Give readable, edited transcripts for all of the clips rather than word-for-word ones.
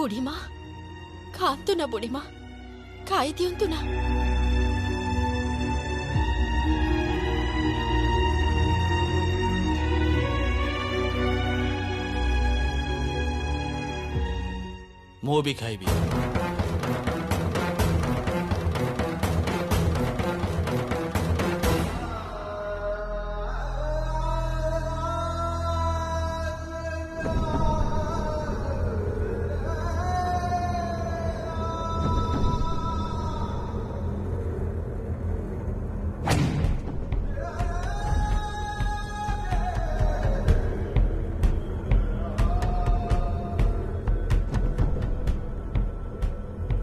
बुढ़ी माँ खातु ना, बुढ़ी माँ खाई दियंतु ना। मो भी खाइबी।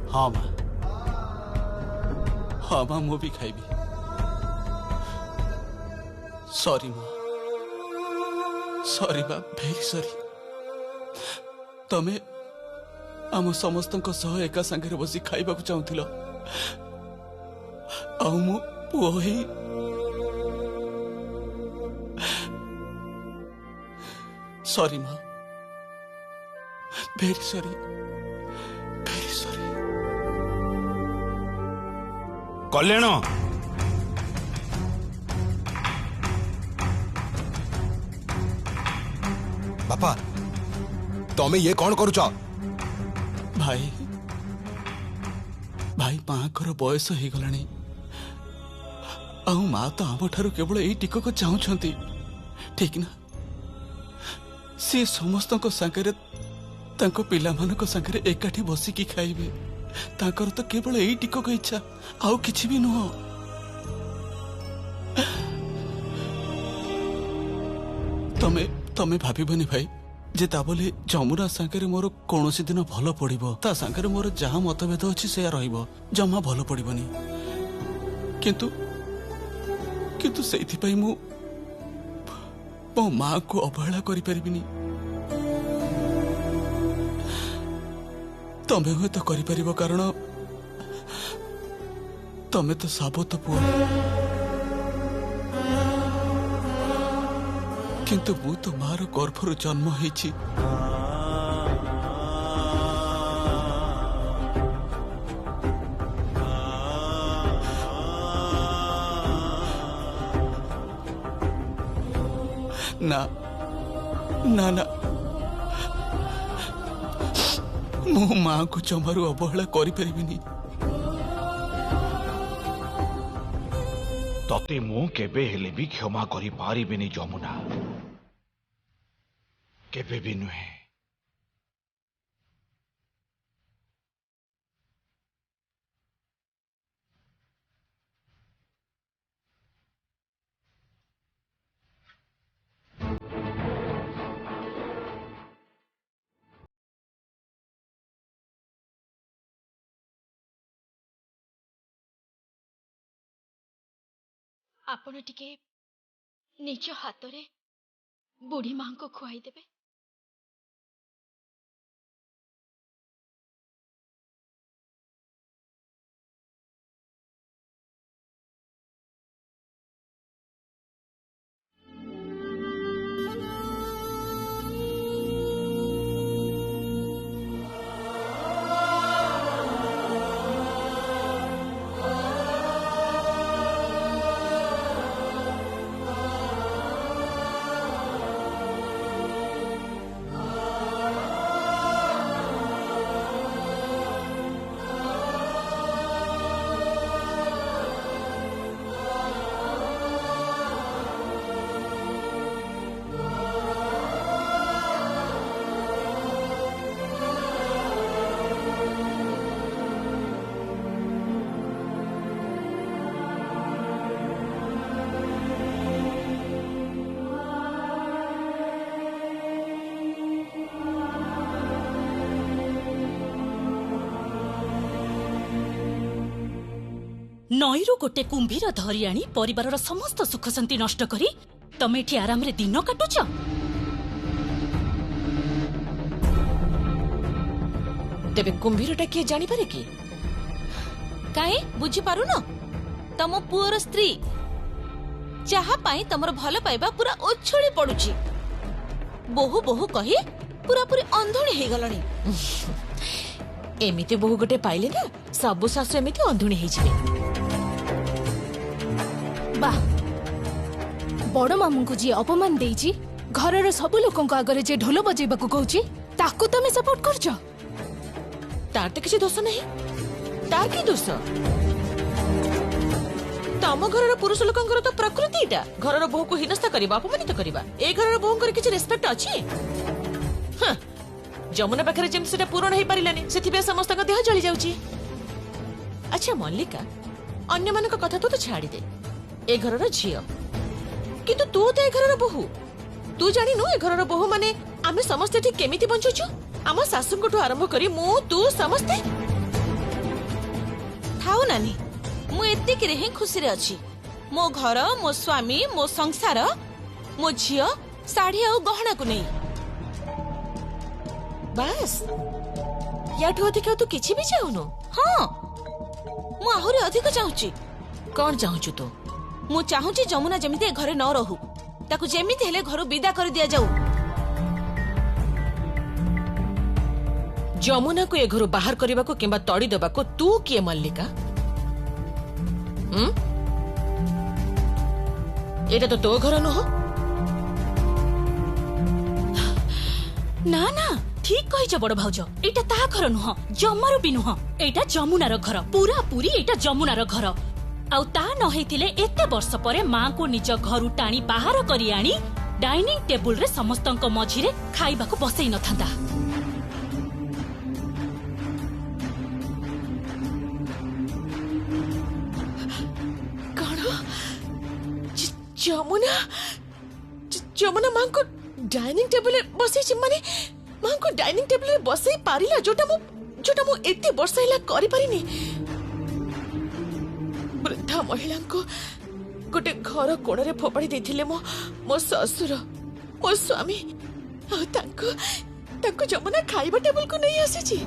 हाँ माँ, हाँ माँ मु भी खाइबी। सॉरी माँ, सॉरी बा, भेरी सॉरी। तमे आम समस्त एका सांगे बसी खाइबा चाहूल मु पुओ ही सॉरी माँ, भेरी सॉरी, भेरी सॉरी। कल्याण बापा तमे ये कौन करुच? भाई भाई माँ को बयस हो गलानी माँ तो आम ठारू केवल यही टिकक चाहूंती, ठीक ना? सी समस्त सांगे पिला मानक सांगे एकाठी बसिकी खाइबे, ताकर तो केवल यही टिकक इच्छा, आउ किछि भी नुह। तमे तमे भाबिबनी भाई जे ताबले जमुना सांगे मोर कौनसी दिन भल पड़िबो, ता सांगे मोर जहाँ मतभेद अछि से रहिबो, जमा भल पड़िबनी। किंतु किंतु सेथि पई मो माँ को अवहेला करि परिबिनी। तमे हुए तो करि परिबो, कारण तमे तो साबत पुओ, किंतु मु तो मार गर्भर जन्म होइछि। ना ना ना, मु माँ को जमारू अवहेला करि परिबिनी। तते मु केबे हेले भी क्षमा करि पारिबिनी जमुना, केबे भी नुहे। आपण टिके निज हाथ रे बुढ़ी माँ को खुआई देबे। नईरू गोटे कुंभीर धरी आनी परिवार समस्त सुख शांति नष्ट करी तमे एठी आराम रे दिन काटुच। तेबे कुंभीरटा किए जानी पारे कि? काहे बुझी पारुन? तम पुअर स्त्री जहा पाई तमर भल पाइबा पूरा उछड़ी पड़ुची। बोहू बोहू कही पूरा पूरी अंधुणी हे गलणी एमिति बहु गोटे पाइले ना सब शाशु एमिति अंधुणी हे जिवे बा बड़ मामू को जी अपमान देइची घरर सब लोकंक आगरे जे ढोल बजेबा को कहूची ताकू तमे सपोर्ट करछ तार तो किसी दोष नहीं तार की दोष तम घर पुरुष लोकंकर तो प्रकृति इटा घर बोहू को हिनस्ता करबा अपमानित करबा ए घर बोहूंकर किछि रेस्पेक्ट अछि हां जमुना पाखरे जेम सेटा पूर्ण हे पारिलानी सेथिबे समस्त का देह जळी जाउची अच्छा मल्लिका अन्य मानक कथा तो छाड़ी दे ए घरर झियो किंतु तू तो ए घरर बोहू तू जानी नु ए घरर बोहू माने आमे समस्त ठीक केमिति बंचुछु आम सासुंकठू आरंभ करी मु तू समस्ते थाउ नानी मु एतिक रे ही खुशी रे अछि मो घर मो स्वामी मो संसार मो झियो साड़ी आ गहना को नहीं बस याठू अधिक तू किछि भी चाहुनो हां मु आहुरी अधिक चाहुची कोन चाहुचु तू मु चाहुची जमुना जमिते घरे न रहू ताकू जेमिति हेले घर विदा कर दिया जाऊ जमुना को ए घर बाहर करबा को किंबा तड़ी देबा को तू किए मल्लिका एटा तो तो घर न हो ना ना ठीक कहिछ बड़ भाउज एटा ता घर नुह जम्मारो भी नुह एटा जमुनार घर पूरा पूरी एटा जमुनार घर आउ ता न हेतिले एते वर्ष परे मां को निज घरु टाणी बाहर करी आनी डाइनिंग टेबल रे समस्तंक मझिरे खाइबा को बसई न थांदा जमुना जमुना मां को डाइनिंग टेबल बसई माने मां को डाइनिंग टेबल बसई पारिला जोटा मु एते वर्ष हैला करि पारिनी वृद्धा महिला को गोटे घर कोणरे फोपाड़ी देथिले मो ससुर मो स्वामी आ ताको जमुना खाइबा टेबल को नहीं आसी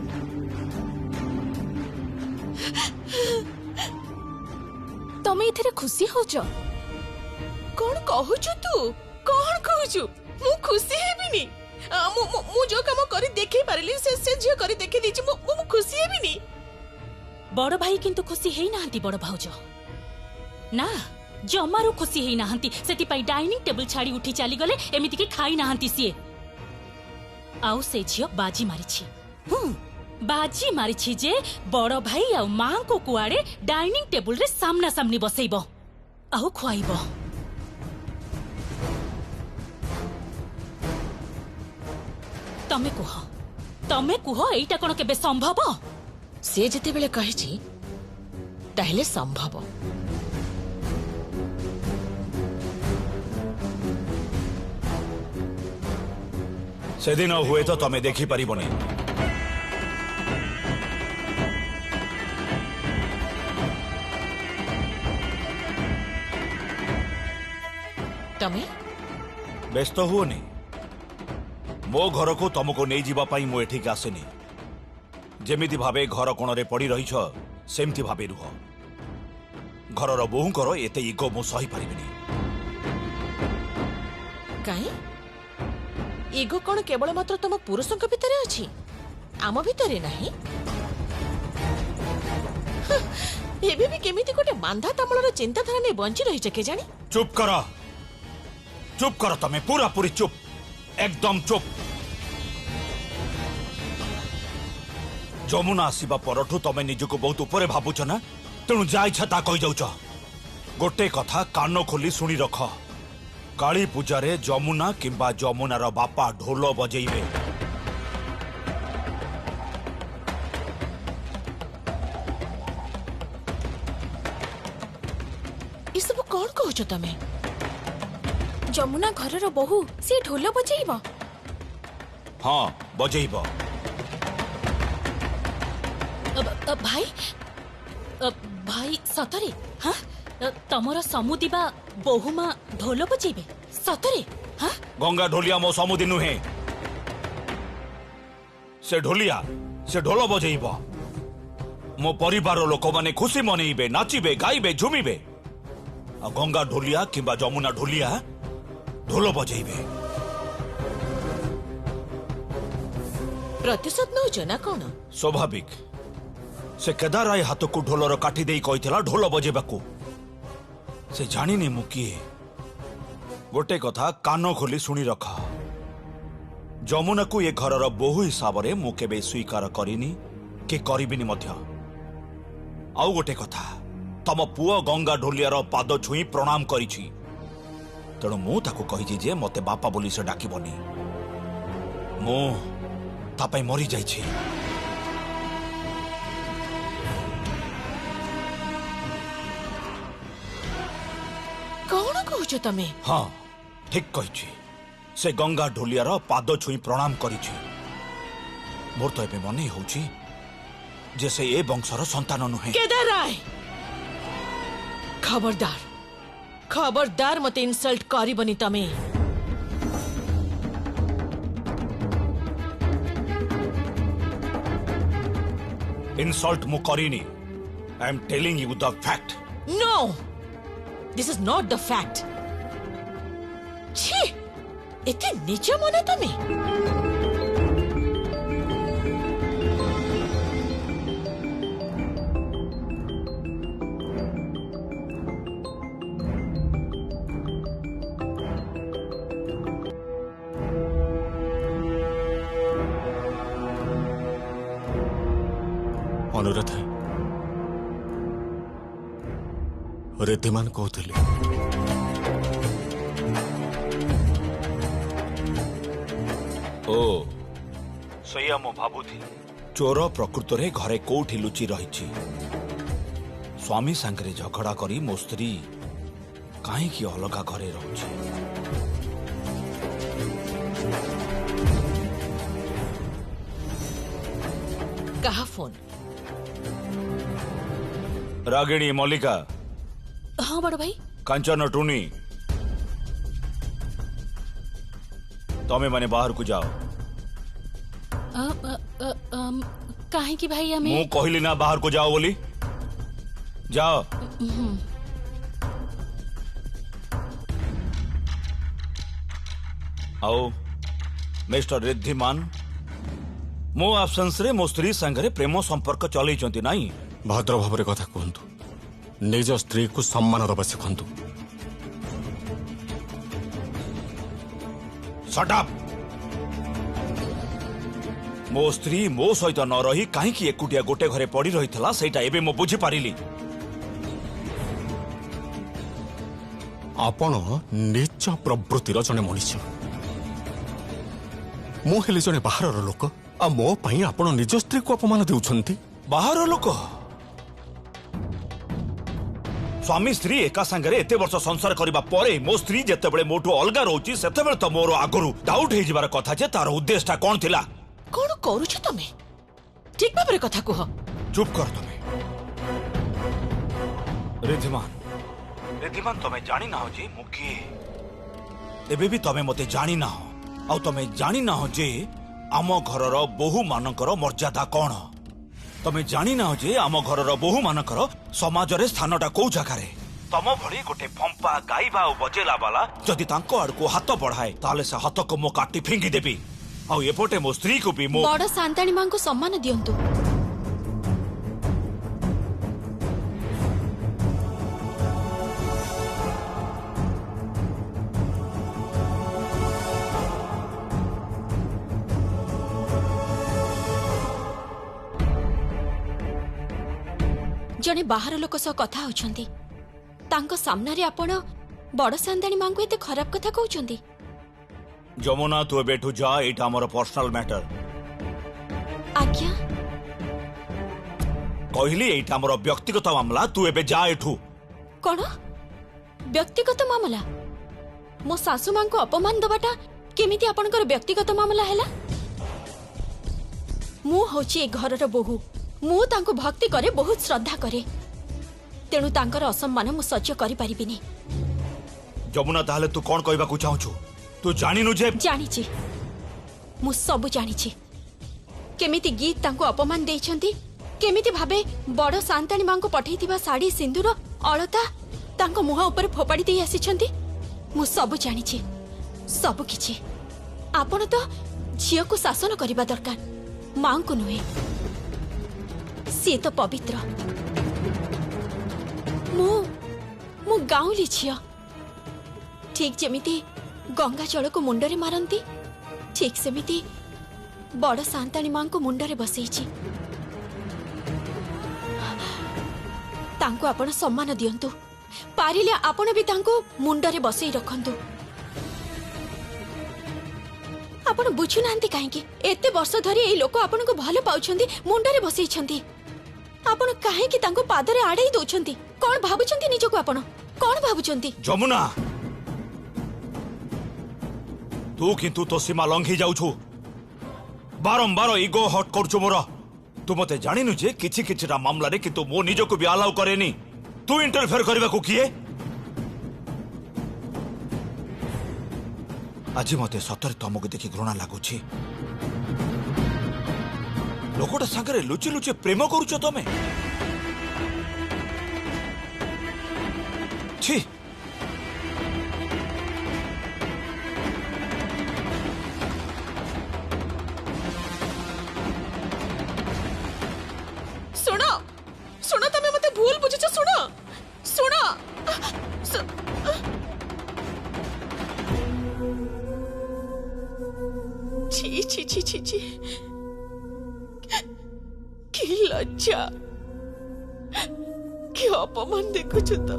तमे इथरे खुशी होछ कौन कहूचु तू कौन कहूचु मु खुशी हेबिनी मु जो काम करी देखै पारिली से जे करी देखै दिछि मु खुशी हेबिनी बड़ भाई किंतु खुशी हेई नाहंती बड़ भाउज ना जमारो खुशी हेई नाहंती सेति पई डाइनिंग टेबल छाड़ी उठी चली गले एमिति के खाई नाहंती सिए आउ से झियो बाजी मारिछि बाजी मारिछि जे बड़ भाई आ मां को कुआडे डाइनिंग टेबल रे सामना सामनी बसैबो आउ खुआइबो तमे कुह एइटा कोन केबे संभव से जते बेले कहिछि ताहेले संभव सेदिन हुए तो तमे देखि परिबोनी तमे व्यस्त हुओनी मो घर को तुमको नहीं जीवा पाई मु एठिक आसेनी जेमिति भावे घर कोणरे पड़ी रहिछ सेमति भावे रुह घरर बोहूंकर एते इगो मु सही पारिबिनी काई इगो कोन केवल मात्र तुम पुरुषक भितरे अछि आम भितरे नाही एबे भी केमिति कोटे मांधा तमलर चिंताधारा ने बंची रहिछ के जानी चुप कर तमे पूरा पूरी चुप एकदम चुप जमुना आसीबा परठू तमे निजको बहुत ऊपर भाबुछ ना तेणु जा इच्छा ता कहि जाउछ गोटे कथा कान खोली सुनी रख काली पूजारे जमुना किंबा जमुनार बापा ढोल बजेइबे ई सब कोन कहछ तमे जमुना घरर बहु से ढोल बजेइबा हाँ बजेइब भाई सतरे हाँ तमर समुदिबा बहुमा ढोल बजेबे सतरे हाँ गंगा ढोलिया मो समुदी नुहे से ढोलिया से ढोल बजेइब मो परिवार लोक माने खुशी मनइबे नाचिबे गाइबे झुमिबे आ गंगा ढोलिया किंबा जमुना ढोलिया ढोल बजेइबे ପ୍ରତିଶୋଧ ନଉଛ ନା କଣ? स्वाभाविक से केदार राय हाथ को ढोलर काटी दे कही ढोल बजेबाकू से जानिनी मु किए गोटे कथा कान खोली शुणी रख जमुना को ये घरर बोहू हिसाब से मु केबे स्वीकार करिनी कि करिबिनी मध्य आउ गोटे कथा तम पुओ गंगा ढोलियार पाद छुई प्रणाम करिछि तेणु मु ताको कहिछि जे मते बापा बोली से डाकिबनी मु तापाई मरी जाइछि। कौन कहूछ तमे? हाँ ठीक कहिछि से गंगा ढोलियार पाद छुई प्रणाम करिछि मोर तो एबे मने होछि जे से ए वंशर संतान नुहे। केदार राय खबरदार खबरदार मते इंसल्ट करिबनी तमे। इंसल्ट मु करिनी I am telling you the fact. No this is not the fact. छी एते नीच मने तमे। अनुराधा रिद्धिमान कहते ओ सैया मु भाबुथि चोर प्रकृत रे घरे कोठी लुचि रहिछि स्वामी सांगरे झगड़ा करी मो स्त्री काहे की अलगा घरे रहउछि। कहा फोन? रागिणी मल्लिका। हाँ बड़ भाई। कांचन टुनी तमे माने बाहर को जाओ। काहे की भाई हमें मु कहली ना बाहर को जाओ बोली जाओ। आओ मिस्टर रिद्धिमान मो आब्सेंस रे मो स्त्री संगे प्रेम संपर्क चलैचंती नाही। भद्र भाव कथा कहतु निज स्त्री को सम्मान दबा शिखंतु। Shut up. मो स्त्री मो सहित न रही कहीं एकुटिया गोटे घरे पड़ी रही थला सेटा एबे मो बुझी पारिली। आपण निज प्रवृत्तिर जने मनुष्य मु हेले जने बाहर लोक आ मो पई आपण निज स्त्री को अपमान देउछंती। बाहर लोक स्वामी स्त्री एका संगे एते वर्ष संसार करबा परे मो स्त्री जेतेबेले मोटू अलगा रहउची सेतेबेले तो मोर आगरु डाउट हे जिबार कथा जे तार उद्देश्यटा कोन थिला। कौन करूछ तमे? ठीक भाबरे कथा कह। चुप कर तमे। रिद्धिमान रिद्धिमान तमे जानी ना हो जे मु किए एबे भी तमे मते जानी ना हो आ तमे जानी ना हो जे आम घरर बहु मानकर मर्यादा कौन। तमे जानी ना हो जे आम घरर बहु मानकर समाज रे स्थानटा को जगारे। तम भली गोटे फंपा गाइबा और बजेला वाला जदि तांको आड़को हाथ बढ़ाए ताले से हाथ को मो काटी फिंगी देबी आ एपटे मो स्त्री को भी मो बड़ सांताणी मां को सम्मान दियंतु। जने बाहर लोक सह कथा होछंती तांको सामना रे आपण बड़ सांताणी मां को एते खराब कथा कहउछंती। जमुना तू बेठू जा एटा हमर पर्सनल मैटर। आज्ञा कहली एटा हमर व्यक्तिगत मामला तू एबे जा एठू। कौन व्यक्तिगत मामला? मो सासू मां को अपमान दबाटा केमिति आपनकर व्यक्तिगत मामला हैला? मु होची ए घरर बोहू मु तांको भक्ति करे बहुत श्रद्धा करे तेणु तांकर असम्मान मु सह्य करि परिबिनी। जमुना ताहले तू कोन कहबा को चाहछु? तू जानिनु जे जानिछि मु सब जानिछि केमिति गीत तांको अपमान देइछंती केमिति भाबे बड़ सांताणी मां को पठैथिबा साड़ी सिंदूर अलता तांको मुह ऊपर फोपाड़ी देई आसीछंती। मु सब जानिछि सब किछि। आपण तो झियो को शासन करबा दरकार मां को नुहे सी तो पवित्र मु गाँवली झिया ठीक जमिति गंगा जल को मुंडरे मारती ठीक सेमिति बड़ सांताणी मां को मुंडरे बसैछि तांको आपण सम्मान दियंतु पारिले आपण भी तांको मुंडरे बसई रखंतु आपण बुझु नांती काहेकि एते वर्ष धरी एई लोक आपण को भल पाउछंती मुंडरे बसैछंती आपण काहेकि तांको पादरे आड़े दउछंती कोन भाबुछंती निजको आपण कोन भाबुछंती जमुना तू किंतु तो सीमा लंघी जाउछु बारंबार इगो हट करछु मोर तू मते जानिनु जे किछि किछिटा मामला रे किंतु मो निजको भी अलाउ करेनी तू इंटरफेयर करबा को किए आज मते सतर तमको देखि घृणा लागुछि लोकटा संगरे लुचि लुचि प्रेम करूछ तमे छी सुनो सुनो तमे मते भूल बुझिछ सुनो सुनो छी छी छी छी छी की लज्जा की अपमान देखुछ तो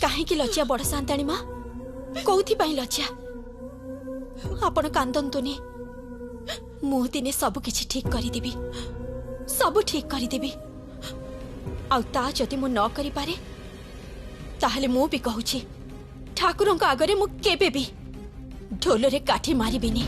काहे की लज्जा बड़ सांताणी मां कोउथि पई लज्जा आपण कांदंतुनी मु दिने सब किछि ठीक करि देबी सब ठीक करि देबी आ ता जदि मु न करि पारे ताहले मु भी कहूछि ठाकुरंक आगरे मु केबे भी ढोलरे काठी मारिबिनी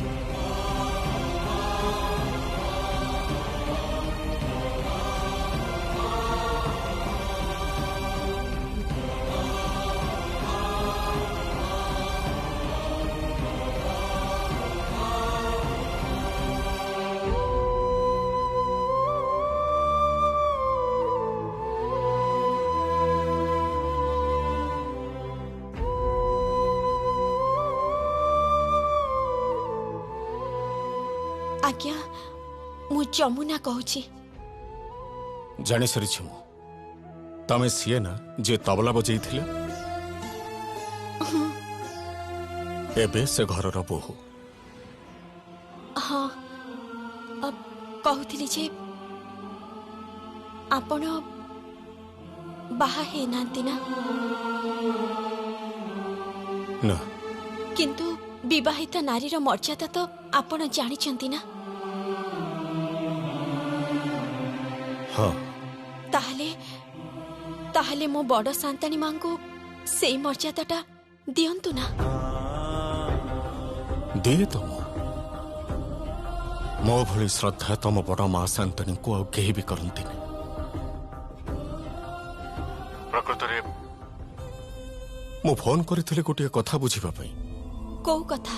आज्ञा मु जमुना कहूछि जानी सारी मु तमे सीए ना जे तबला बजई थिले एबे से घरर बोहू हाँ अब कहूथिली जे आपण बाहा हे नांती ना ना किंतु विवाहित नारीर मर्यादा तो आपण जानिचंती ना हाँ ताहले ताहले मो बड़ सांताणी मां को सेई मर्यादाटा दियंतु ना दिए तो मो भली श्रद्धा तम बड़ मां शांतनी को आ केही भी करती प्रकृत रे मु फोन करिथिले गोटे कथा बुझिबा पई को कथा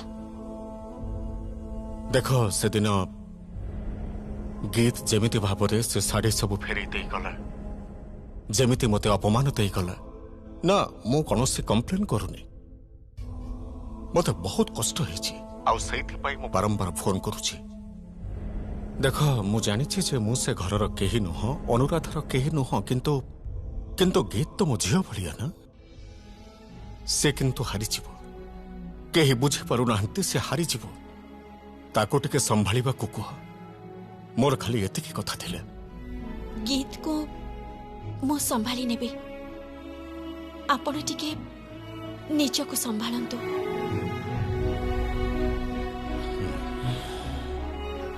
देख से दिन गीत जेमिति भावरे से साड़ी सब फेरी दे गला जेमिति मते अपमान दे गला ना मु कोनोसी कंप्लेन करूनी मते बहुत कष्ट हेछि आ सेति पई मु बारंबार फोन करूछि देख मु जानि छी जे मु से घरर केही नह अनुराधर केही नह किंतु किंतु गीत तो मो झियो भलिया ना से किंतु हारि जीवो केही बुझी पारु नाहंती से हारि जीवो ताको टिके संभाळिबा को कुह मोर खाली एतिकी कथा थिले गीत को मो संभाली नेबे आपण टिके निज को संभालंतु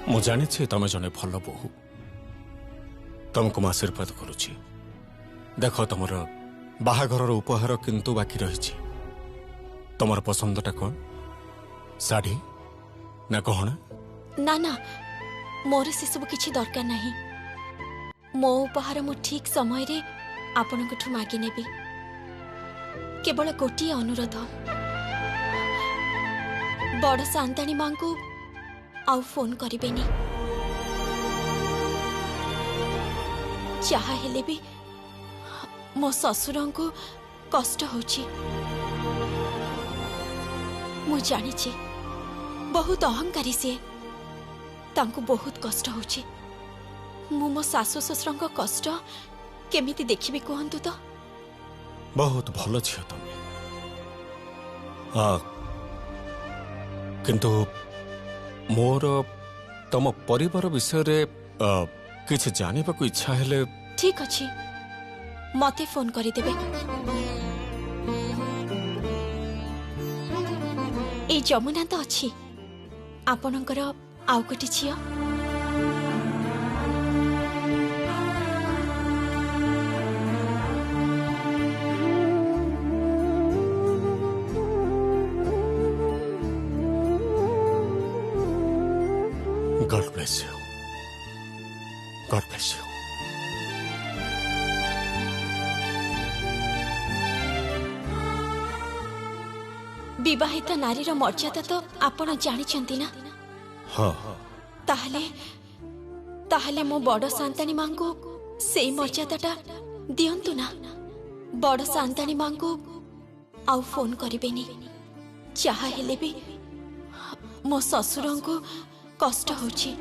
मु जानि छी तमे जने भल बहु तुमको मैं आशीर्वाद करुछि देख तुमर बाहाघरर उपहार किंतु बाकी रही तुमर पसंदटा कौन साड़ी ना गहना ना ना मोर से सब किछि दरकार नहीं मो उपहार मु ठीक समय रे आपन ठु मागी नेबी केवल गोटिए अनुरोध बड़ सांताणी मां को आउ फोन करिबेनी चाहा हेले भी मो ससुर को कष्ट होछि मु जानी छी बहुत अहंकारी से तांको बहुत कष्ट होची मु मो सासु ससुरंक कष्ट केमिति देखिबि कहंतु तो बहुत भल झियो तमे किंतु मोर तम परिवार विषय रे किछ जानिबा को इच्छा हेले ठीक अछि मते फोन करि देबे ए जमुना तो अछि आपनकर आउ कोटी छियो God bless you. God bless you. विवाहित नारीर मर्यादा तो आपण जानिछंती ना हाँ ताहले ताहले मो बड़ सांतानी मां को सेई मर्यादाटा दियंतु ना बड़ सांतानी मां को आउ फोन करिबेनी चाहा हेले भी मो ससुरंको कष्ट होची